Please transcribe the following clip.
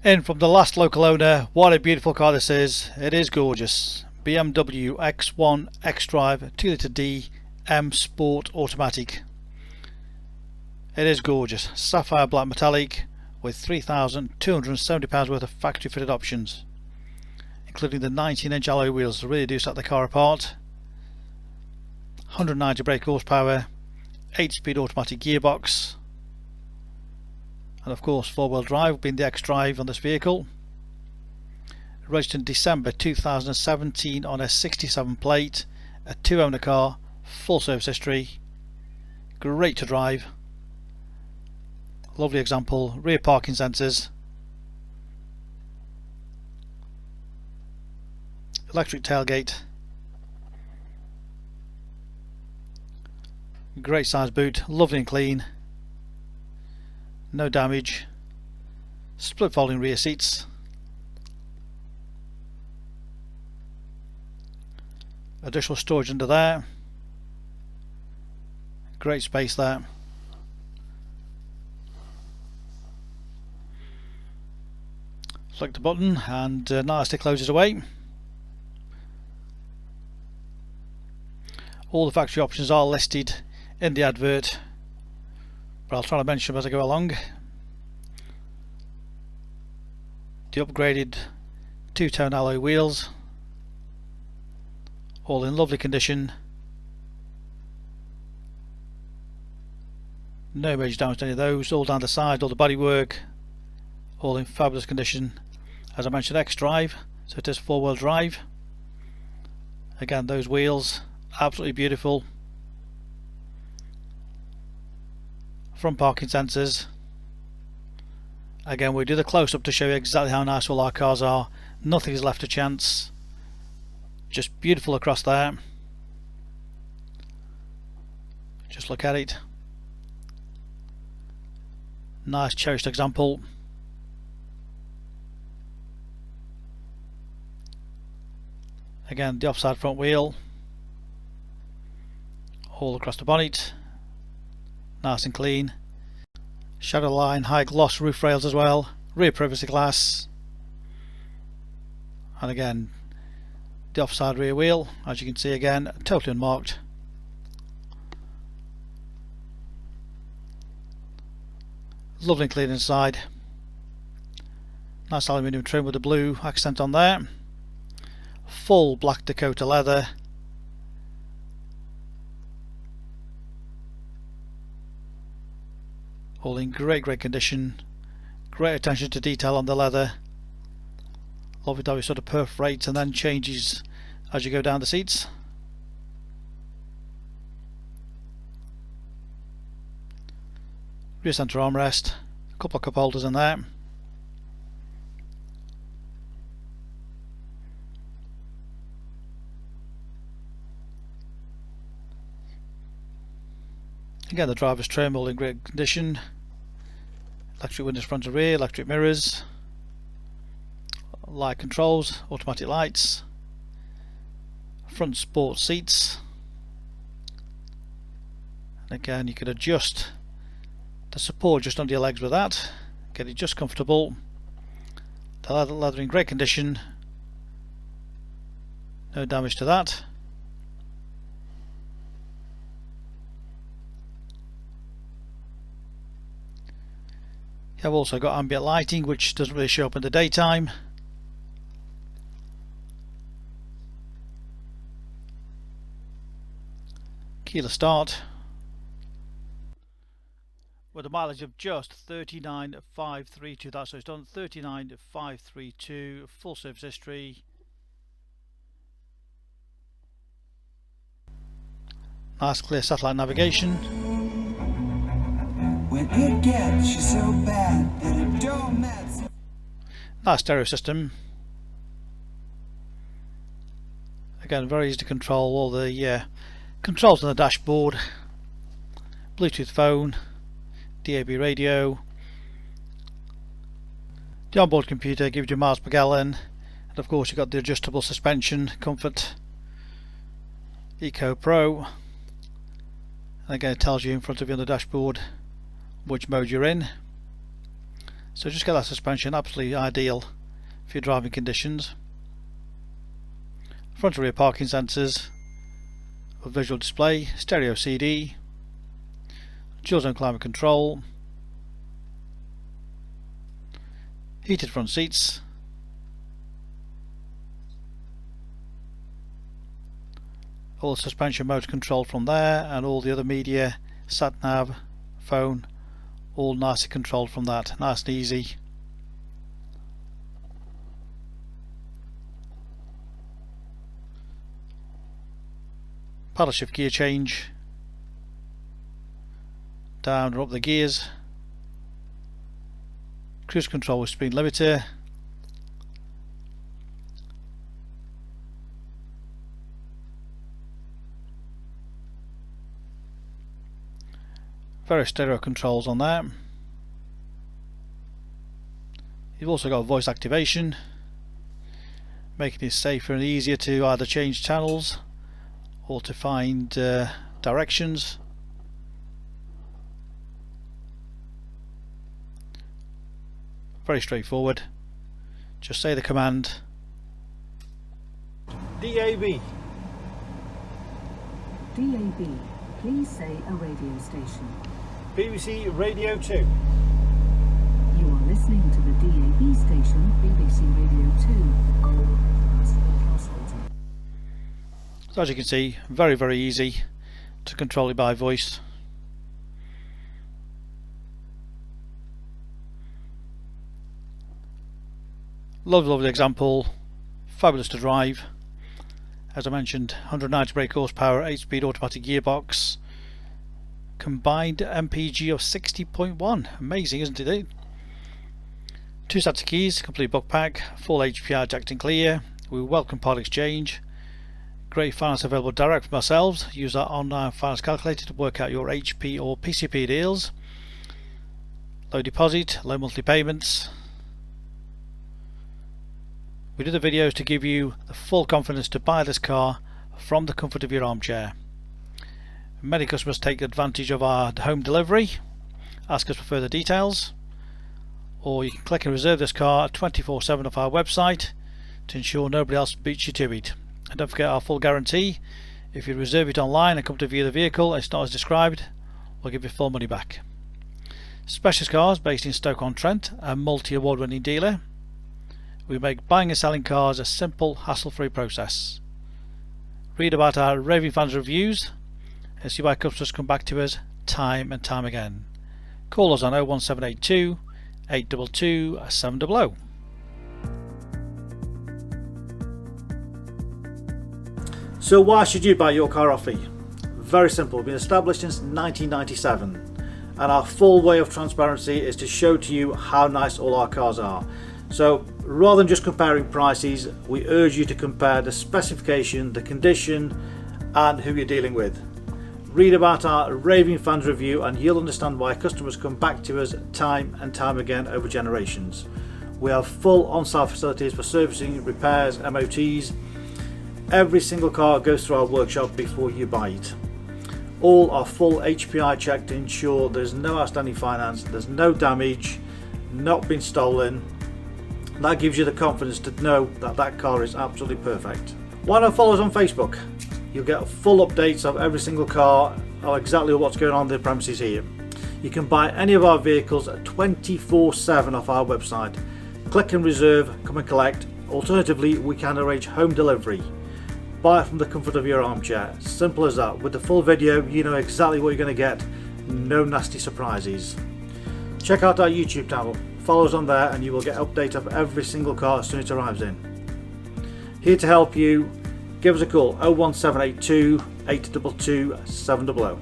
In from the last local owner, what a beautiful car this is. It is gorgeous. BMW X1 X drive 2 litre D M Sport Automatic. It is gorgeous. Sapphire black metallic with £3,270 worth of factory fitted options, including the 19-inch alloy wheels. Really do set the car apart. 190 brake horsepower, 8-speed automatic gearbox, and of course 4-wheel drive, being the X drive on this vehicle. Registered in December 2017 on a 67 plate, a 2-owner car, full service history, great to drive, lovely example, rear parking sensors, electric tailgate, great size boot, lovely and clean, no damage, split folding rear seats, additional storage under there, great space there. Select the button and nicely closes away. All the factory options are listed in the advert, but I'll try to mention them as I go along. The upgraded 2-tone alloy wheels, all in lovely condition, no major damage to any of those, all down the side, all the bodywork, all in fabulous condition. As I mentioned, X drive, so it is 4-wheel drive. Again, those wheels absolutely beautiful. Front parking sensors. Again, we do the close-up to show you exactly how nice all our cars are. Nothing is left to chance. Just beautiful across there. Just look at it. Nice cherished example. Again, the offside front wheel, all across the bonnet, nice and clean. Shadow line, high gloss roof rails as well, rear privacy glass, and again the offside rear wheel, as you can see, again totally unmarked. Lovely and clean inside. Nice aluminium trim with a blue accent on there. Full Black Dakota leather, all in great condition, great attention to detail on the leather, lovely how it sort of perforates and then changes as you go down the seats. Rear centre armrest, a couple of cup holders in there. Again, the driver's trim all in great condition. Electric windows front and rear, electric mirrors, light controls, automatic lights, front sport seats. And again, you could adjust the support just under your legs with that, get it just comfortable. The leather in great condition, no damage to that. I've also got ambient lighting, which doesn't really show up in the daytime. Keyless start with a mileage of just 39,532. That's so it's done 39,532. Full service history. Nice clear satellite navigation. When it gets so bad that it don't matter. Nice stereo system. Again, very easy to control. All the controls on the dashboard. Bluetooth phone, DAB radio. The onboard computer gives you miles per gallon, and of course you've got the adjustable suspension comfort. Eco Pro. And again, it tells you in front of you on the dashboard which mode you're in. So just get that suspension absolutely ideal for your driving conditions. Front and rear parking sensors, a visual display, stereo CD, dual zone climate control, heated front seats, all the suspension motor control from there, and all the other media, sat nav, phone, all nicely controlled from that, nice and easy. Paddle shift gear change, down or up the gears, cruise control with speed limiter, various stereo controls on that. You've also got voice activation, making it safer and easier to either change channels or to find directions. Very straightforward. Just say the command DAB. DAB, please say a radio station. BBC Radio 2. You are listening to the DAB station, BBC Radio 2. So as you can see, very easy to control it by voice. Lovely example, fabulous to drive. As I mentioned, 190 brake horsepower, 8-speed automatic gearbox, combined MPG of 60.1. Amazing, isn't it? 2 sets of keys, complete book pack, full HPI Checked and clear. We welcome part exchange. Great finance available direct from ourselves. Use our online finance calculator to work out your HP or PCP deals. Low deposit, low monthly payments. We do the videos to give you the full confidence to buy this car from the comfort of your armchair. Many customers take advantage of our home delivery, ask us for further details, or you can click and reserve this car 24/7 off our website to ensure nobody else beats you to it. And don't forget our full guarantee. If you reserve it online and come to view the vehicle and it's not as described, we'll give you full money back. Specialist Cars, based in Stoke on Trent, a multi-award winning dealer. We make buying and selling cars a simple, hassle-free process. Read about our raving fans reviews and see why customers come back to us time and time again. Call us on 01782 822 700. So why should you buy your car off me? Very simple. We've been established since 1997, and our full way of transparency is to show to you how nice all our cars are. So rather than just comparing prices, we urge you to compare the specification, the condition, and who you're dealing with. Read about our raving fans review and you'll understand why customers come back to us time and time again over generations. We have full on-site facilities for servicing, repairs, MOTs. Every single car goes through our workshop before you buy it. All are full HPI checked to ensure there's no outstanding finance, there's no damage, not been stolen. That gives you the confidence to know that that car is absolutely perfect. Why not follow us on Facebook? You'll get full updates of every single car, or exactly what's going on in the premises here. You can buy any of our vehicles at 24/7 off our website. Click and reserve, come and collect. Alternatively, we can arrange home delivery. Buy it from the comfort of your armchair. Simple as that. With the full video, you know exactly what you're going to get. No nasty surprises. Check out our YouTube channel. Follow us on there and you will get updates of every single car as soon as it arrives in. Here to help you. Give us a call 01782 822 700.